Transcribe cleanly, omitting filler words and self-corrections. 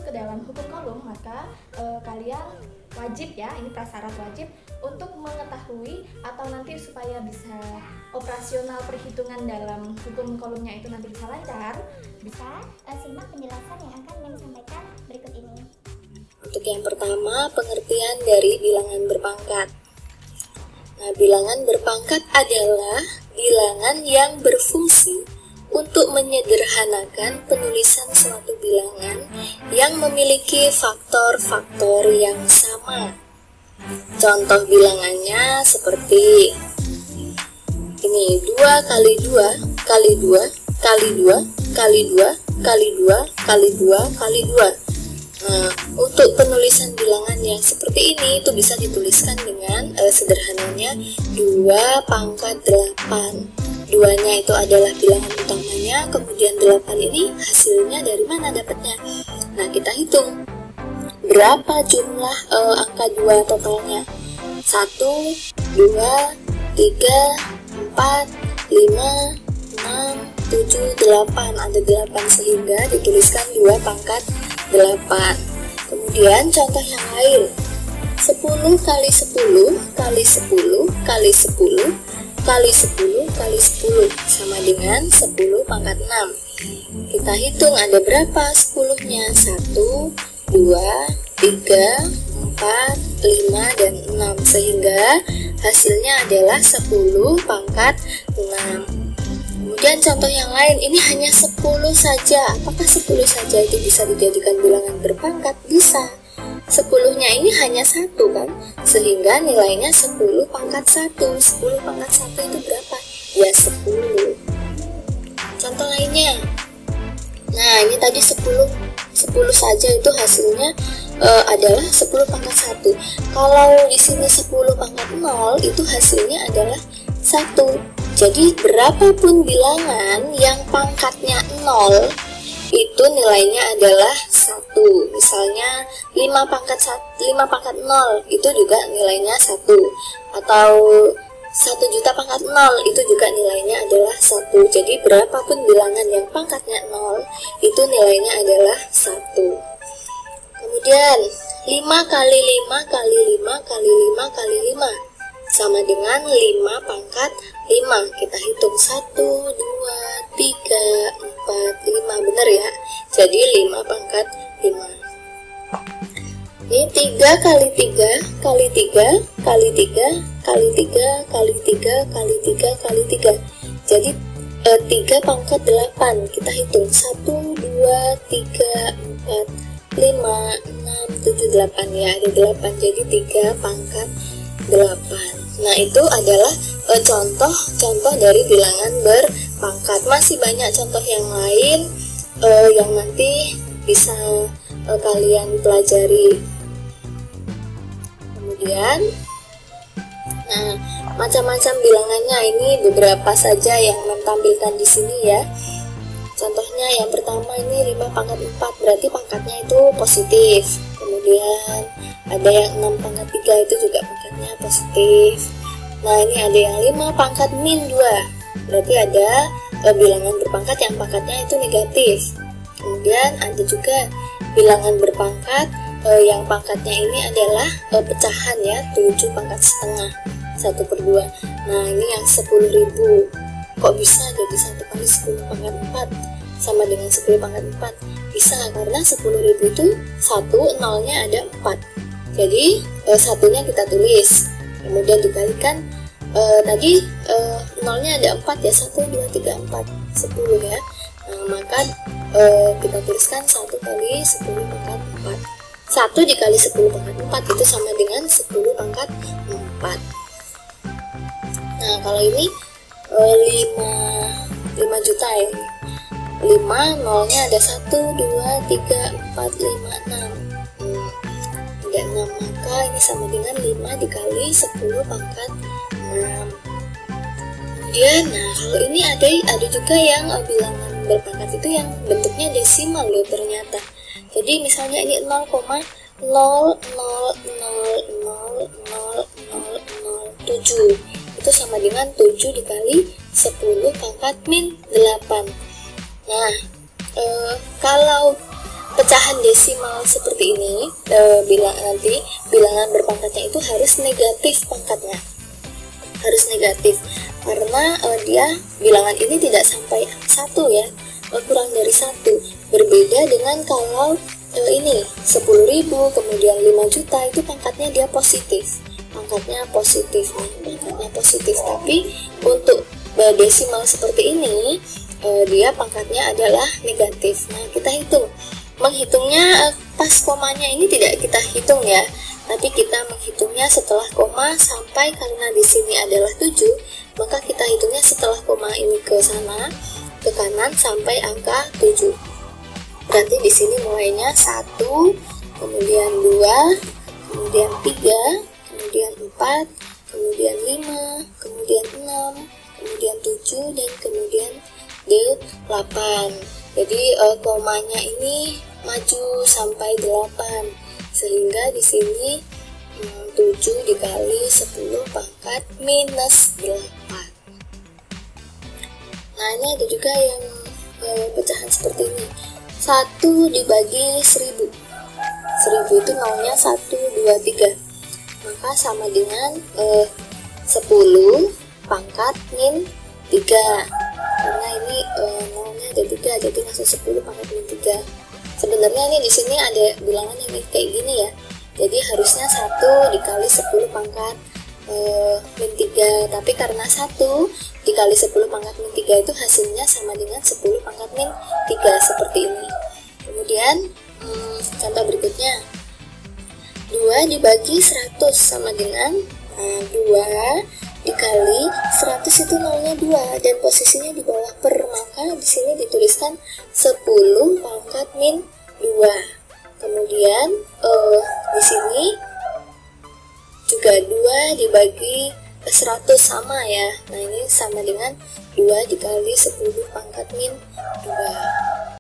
masuk ke dalam hukum kolom, maka kalian wajib ya, ini prasyarat wajib untuk mengetahui atau nanti supaya bisa operasional perhitungan dalam hukum kolomnya itu nanti bisa lancar, bisa simak penjelasan yang akan Mem sampaikan berikut ini. Untuk yang pertama, pengertian dari bilangan berpangkat. Nah, bilangan berpangkat adalah bilangan yang berfungsi untuk menyederhanakan penulisan suatu bilangan yang memiliki faktor-faktor yang sama. Contoh bilangannya seperti ini, 2 kali 2 kali 2 kali 2 kali 2 kali 2 kali 2 kali 2. Nah, untuk penulisan bilangan yang seperti ini itu bisa dituliskan dengan sederhananya 2 pangkat 8. 2-nya itu adalah bilangan utamanya, kemudian 8 ini hasilnya dari mana dapatnya? Nah, kita hitung berapa jumlah angka 2 totalnya. 1, 2, 3, 4, 5, 6, 7, 8. Ada 8 sehingga dituliskan 2 pangkat 8. Kemudian contoh yang lain, 10 kali 10 kali 10 kali 10 kali 10 kali 10 sama dengan 10 pangkat 6. Kita hitung ada berapa 10-nya, 1, 2, 3, 4, 5, dan 6, sehingga hasilnya adalah 10 pangkat 6. Kemudian contoh yang lain, ini hanya 10 saja. Apakah 10 saja itu bisa dijadikan bilangan berpangkat? Bisa. 10-nya ini hanya 1 kan, sehingga nilainya 10 pangkat 1. 10 pangkat 1 itu berapa? Ya 10. Contoh lainnya, nah ini tadi 10 saja itu hasilnya adalah 10 pangkat 1. Kalau di sini 10 pangkat 0 itu hasilnya adalah 1. Jadi berapapun bilangan yang pangkatnya 0 itu nilainya adalah 1. Misalnya 5 pangkat 0 itu juga nilainya 1. Atau 1 juta pangkat 0 itu juga nilainya adalah 1. Jadi berapapun bilangan yang pangkatnya 0 itu nilainya adalah 1. Kemudian 5 kali 5 kali 5 kali 5 kali 5 sama dengan 5 pangkat 5. Kita hitung 1, 2, 3, 4, 5. Benar ya? Jadi 5 pangkat 5. Ini 3 kali 3 kali 3 kali 3 kali 3 kali 3 kali 3 kali 3. Jadi 3 pangkat 8. Kita hitung 1, 2, 3, 4, 5, 6, 7, 8 ya. Ada 8. Jadi 3 pangkat 8. Nah, itu adalah contoh dari bilangan berpangkat. Masih banyak contoh yang lain yang nanti bisa kalian pelajari. Kemudian, nah, macam-macam bilangannya ini beberapa saja yang menampilkan di sini ya. Contohnya yang pertama ini 5 pangkat 4, berarti pangkatnya itu positif. Kemudian ada yang 6 pangkat 3 itu juga pangkatnya positif. Nah, ini ada yang 5 pangkat min 2, berarti ada bilangan berpangkat yang pangkatnya itu negatif. Kemudian ada juga bilangan berpangkat yang pangkatnya ini adalah pecahan ya, 7 pangkat setengah, 1/2. Nah, ini yang 10.000. Kok bisa jadi 1 kali 10 pangkat 4 sama dengan 10 pangkat 4? Bisa, karena 10.000 itu 1, nolnya ada 4. Jadi satunya kita tulis, kemudian dikalikan tadi nolnya ada 4 ya, 1, 2, 3, 4, 10 ya. Nah, maka kita tuliskan 1 kali 10 pangkat 4. 1 dikali 10 pangkat 4 itu sama dengan 10 pangkat 4. Nah, kalau ini 5 juta ya. 5, nolnya ada 1, 2, 3, 4, 5, 6. Ada 6, maka ini sama dengan 5 dikali 10 pangkat 6. Kemudian, nah kalau ini ada juga yang bilangan berpangkat itu yang bentuknya desimal loh ternyata. Jadi misalnya ini 0,000000007, itu sama dengan 7 dikali 10 pangkat min 8. Nah, kalau pecahan desimal seperti ini, nanti bilangan berpangkatnya itu harus negatif pangkatnya, harus negatif, karena dia bilangan ini tidak sampai 1 ya, kurang dari 1. Berbeda dengan kalau ini 10.000 kemudian 5 juta, itu pangkatnya dia positif, pangkatnya positif nih, pangkatnya positif. Tapi untuk desimal seperti ini dia pangkatnya adalah negatif. Nah, kita hitung, menghitungnya pas komanya ini tidak kita hitung ya, tapi kita menghitungnya setelah koma sampai, karena di sini adalah 7, maka kita hitungnya setelah koma ini ke sana, ke kanan sampai angka 7. Berarti di sini mulainya 1, kemudian 2, kemudian 3, kemudian 4, kemudian 5, kemudian 6, kemudian 7, dan kemudian 8. Jadi komanya ini maju sampai 8, sehingga di sini 7 dikali 10 pangkat minus 8. Nah, ini ada juga yang pecahan seperti ini. 1 dibagi 1000. 1000 itu nolnya 1, 2, 3. Maka sama dengan 10 pangkat min 3. Karena ini nolnya ada 3, jadi langsung 10 pangkat min 3. Sebenarnya ini di sini ada bilangan yang kayak gini ya. Jadi harusnya 1 dikali 10 pangkat min 3, tapi karena 1 dikali 10 pangkat min 3 itu hasilnya sama dengan 10 pangkat min 3, seperti ini. Kemudian contoh berikutnya, 2 dibagi 100 sama dengan 2 dikali 100 itu nolnya 2 dan posisinya di bawah per, maka di sini dituliskan 10 pangkat min 2. Kemudian di sini juga 2 dibagi 100 sama ya. Nah, ini sama dengan 2 dikali 10 pangkat min 2.